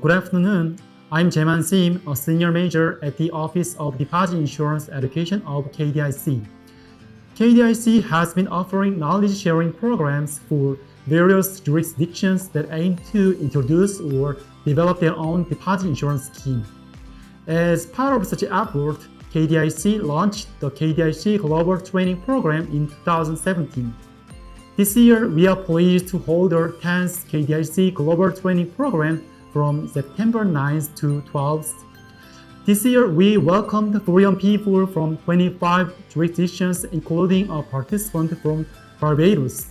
Good afternoon. I'm Jaeman Sim, a senior manager at the Office of Deposit Insurance Education of KDIC. KDIC has been offering knowledge-sharing programs for various jurisdictions that aim to introduce or develop their own deposit insurance scheme. As part of such an effort, KDIC launched the KDIC Global Training Program in 2017. This year, we are pleased to hold our 10th KDIC Global Training Program from September 9th to 12th. This year, we welcomed Korean people from 25 jurisdictions, including a participant from Barbados.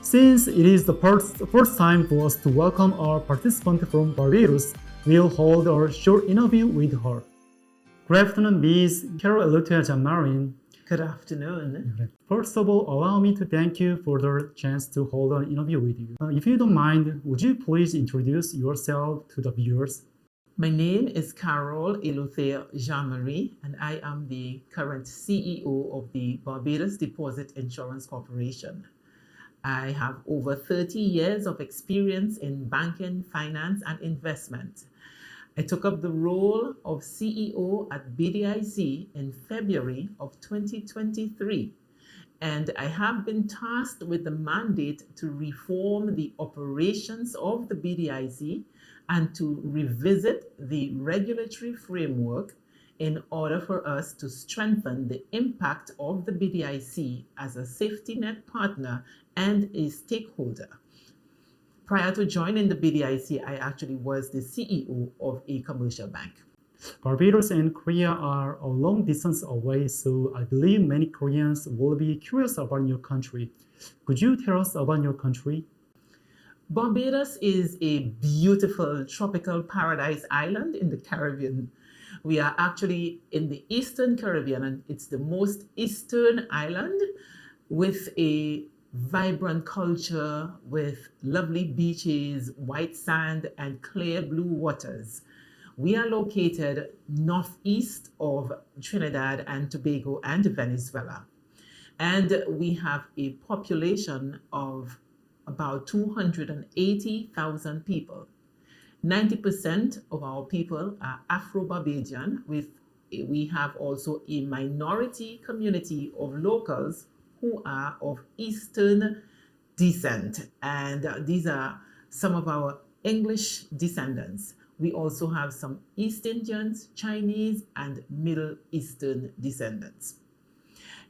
Since it is the first time for us to welcome our participant from Barbados, we'll hold a short interview with her. Good afternoon, Ms. Carol Elutia Jamarin. Good afternoon. First of all, allow me to thank you for the chance to hold an interview with you. If you don't mind, would you please introduce yourself to the viewers? My name is Carol Eluthea Jean-Marie, and I am the current CEO of the Barbados Deposit Insurance Corporation. I have over 30 years of experience in banking, finance, and investment. I took up the role of CEO at BDIC in February of 2023, and I have been tasked with the mandate to reform the operations of the BDIC and to revisit the regulatory framework in order for us to strengthen the impact of the BDIC as a safety net partner and a stakeholder. Prior to joining the BDIC, I actually was the CEO of a commercial bank. Barbados and Korea are a long distance away, so I believe many Koreans will be curious about your country. Could you tell us about your country? Barbados is a beautiful tropical paradise island in the Caribbean. We are actually in the Eastern Caribbean, and it's the most eastern island with a vibrant culture with lovely beaches, white sand, and clear blue waters. We are located northeast of Trinidad and Tobago and Venezuela. And we have a population of about 280,000 people. 90% of our people are Afro-Barbadian. We have also a minority community of locals who are of Eastern descent, and these are some of our English descendants. We also have some East Indians, Chinese, and Middle Eastern descendants.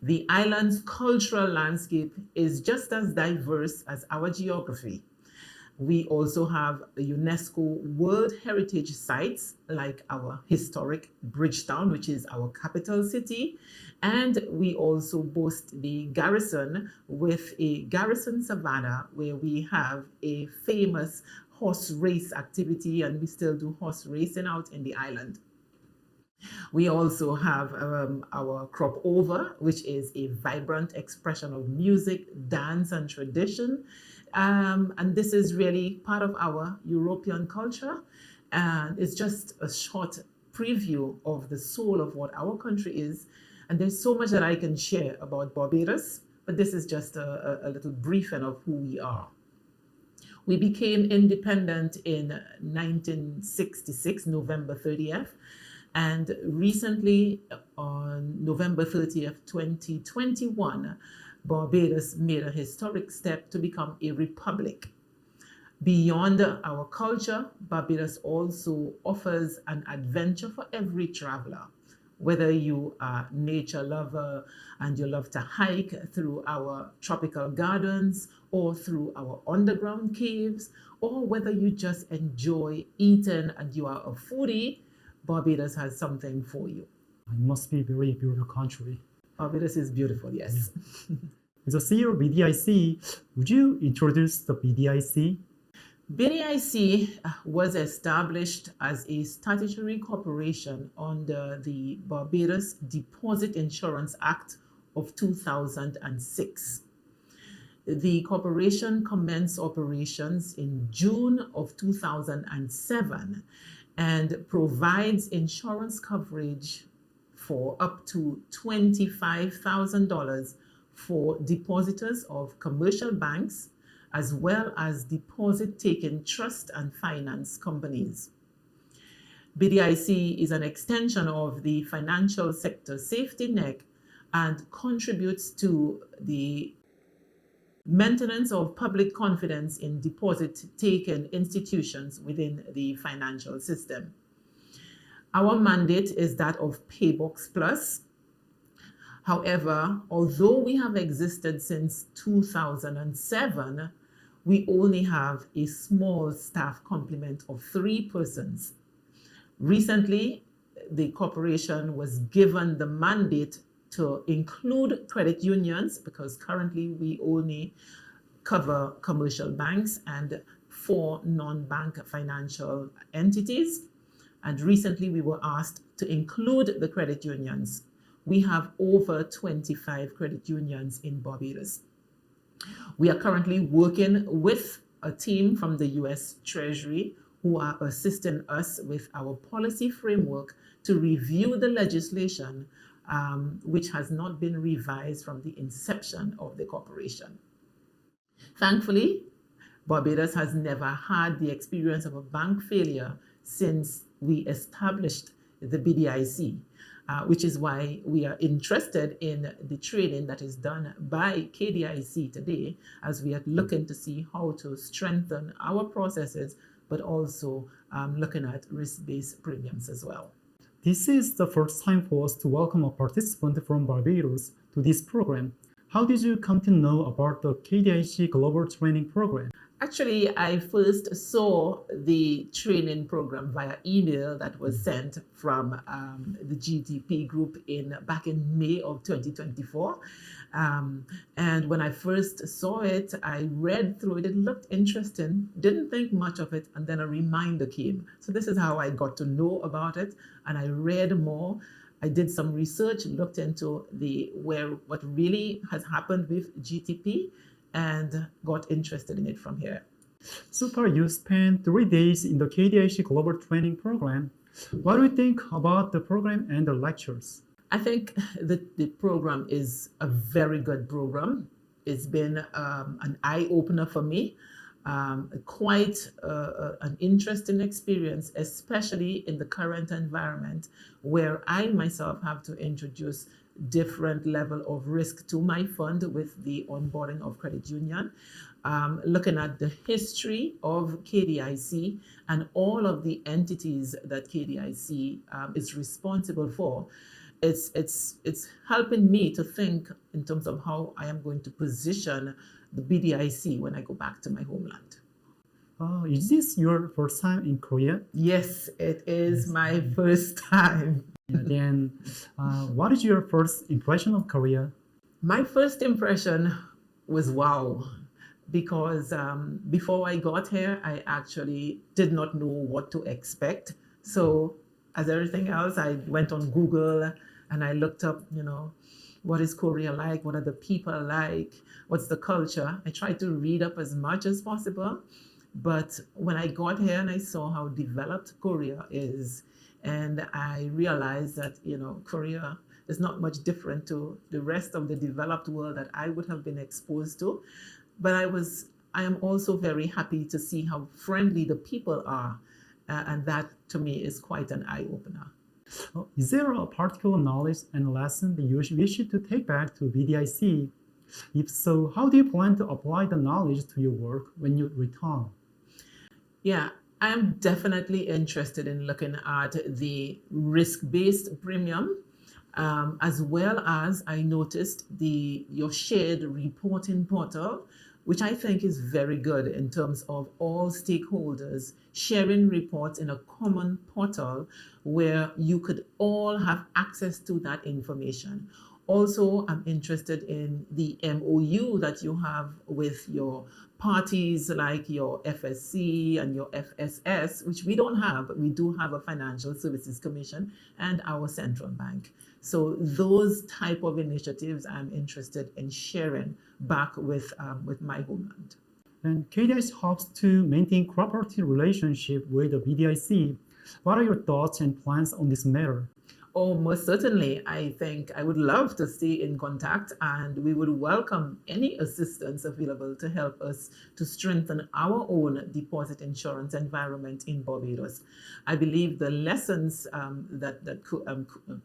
The island's cultural landscape is just as diverse as our geography. We also have UNESCO World Heritage Sites like our historic Bridgetown, which is our capital city. And we also boast the garrison with a garrison savannah where we have a famous horse race activity, and we still do horse racing out in the island. We also have our crop over, which is a vibrant expression of music, dance, and tradition. And this is really part of our European culture. And it's just a short preview of the soul of what our country is. And there's so much that I can share about Barbados, but this is just a little briefing of who we are. We became independent in 1966, November 30th. And recently, on November 30th, 2021, Barbados made a historic step to become a republic. Beyond our culture, Barbados also offers an adventure for every traveler. Whether you are a nature lover and you love to hike through our tropical gardens or through our underground caves, or whether you just enjoy eating and you are a foodie, Barbados has something for you. It must be a very beautiful country. Barbados is beautiful, yes. Yeah. As a CEO of BDIC, would you introduce the BDIC? BDIC was established as a statutory corporation under the Barbados Deposit Insurance Act of 2006. The corporation commenced operations in June of 2007 and provides insurance coverage for up to $25,000 for depositors of commercial banks, as well as deposit-taking trust and finance companies. BDIC is an extension of the financial sector safety net and contributes to the maintenance of public confidence in deposit-taking institutions within the financial system. Our mandate is that of Paybox Plus. However, although we have existed since 2007, we only have a small staff complement of 3 persons. Recently, the corporation was given the mandate to include credit unions, because currently we only cover commercial banks and 4 non-bank financial entities. And recently we were asked to include the credit unions. We have over 25 credit unions in Barbados. We are currently working with a team from the US Treasury who are assisting us with our policy framework to review the legislation which has not been revised from the inception of the corporation. Thankfully, Barbados has never had the experience of a bank failure since we established the BDIC, which is why we are interested in the training that is done by KDIC today, as we are looking to see how to strengthen our processes, but also looking at risk-based premiums as well. This is the first time for us to welcome a participant from Barbados to this program. How did you come to know about the KDIC Global Training Program? Actually, I first saw the training program via email that was sent from the GTP group back in May of 2024. And when I first saw it, I read through it. It looked interesting, didn't think much of it, and then a reminder came. So this is how I got to know about it, and I read more. I did some research, looked into what really has happened with GTP, and got interested in it from here. So far, you spent 3 days in the KDIC Global Training Program. What do you think about the program and the lectures? I think the program is a very good program. It's been an eye-opener for me, quite an interesting experience, especially in the current environment where I myself have to introduce different level of risk to my fund with the onboarding of credit union, looking at the history of KDIC and all of the entities that KDIC is responsible for. It's helping me to think in terms of how I am going to position the BDIC when I go back to my homeland. Is this your first time in Korea? Yes, it is my first time. Then, what is your first impression of Korea? My first impression was wow, because before I got here, I actually did not know what to expect. So, as everything else, I went on Google and I looked up, what is Korea like? What are the people like? What's the culture? I tried to read up as much as possible. But when I got here and I saw how developed Korea is, and I realized that, Korea is not much different to the rest of the developed world that I would have been exposed to. But I am also very happy to see how friendly the people are. And that, to me, is quite an eye-opener. Is there a particular knowledge and lesson that you wish to take back to BDIC? If so, how do you plan to apply the knowledge to your work when you return? Yeah, I'm definitely interested in looking at the risk-based premium, as well as I noticed your shared reporting portal, which I think is very good in terms of all stakeholders sharing reports in a common portal where you could all have access to that information. Also, I'm interested in the MOU that you have with your parties like your FSC and your FSS, which we don't have, but we do have a Financial Services Commission and our central bank. So those type of initiatives I'm interested in sharing back with my homeland. And KDIC hopes to maintain cooperative relationship with the BDIC. What are your thoughts and plans on this matter? Oh, most certainly. I think I would love to stay in contact, and we would welcome any assistance available to help us to strengthen our own deposit insurance environment in Barbados. I believe the lessons that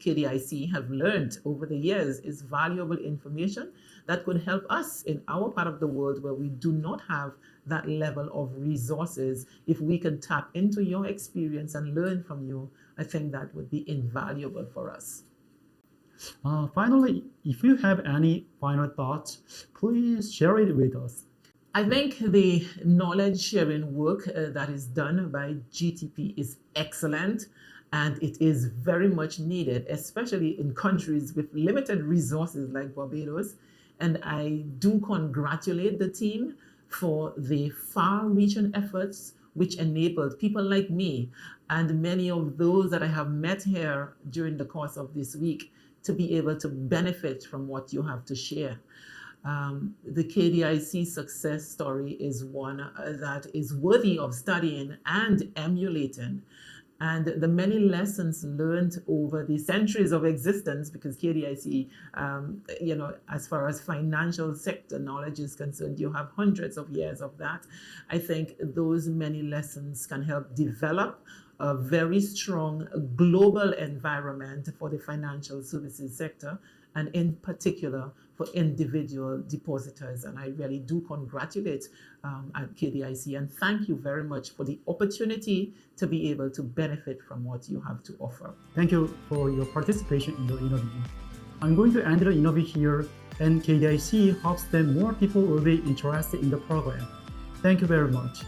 KDIC have learned over the years is valuable information that could help us in our part of the world where we do not have that level of resources. If we can tap into your experience and learn from you, I think that would be invaluable for us. Finally, if you have any final thoughts, please share it with us. I think the knowledge sharing work that is done by GTP is excellent, and it is very much needed, especially in countries with limited resources like Barbados. And I do congratulate the team for the far-reaching efforts which enabled people like me and many of those that I have met here during the course of this week to be able to benefit from what you have to share. The KDIC success story is one that is worthy of studying and emulating. And the many lessons learned over the centuries of existence, because KDIC, as far as financial sector knowledge is concerned, you have hundreds of years of that. I think those many lessons can help develop a very strong global environment for the financial services sector, and in particular for individual depositors. And I really do congratulate at KDIC and thank you very much for the opportunity to be able to benefit from what you have to offer. Thank you for your participation in the interview. I'm going to end the interview here, and KDIC hopes that more people will be interested in the program. Thank you very much.